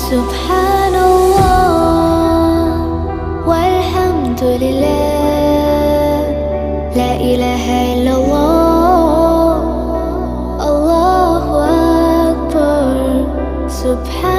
سبحان الله والحمد لله، لا إله إلا الله، الله أكبر. سبحان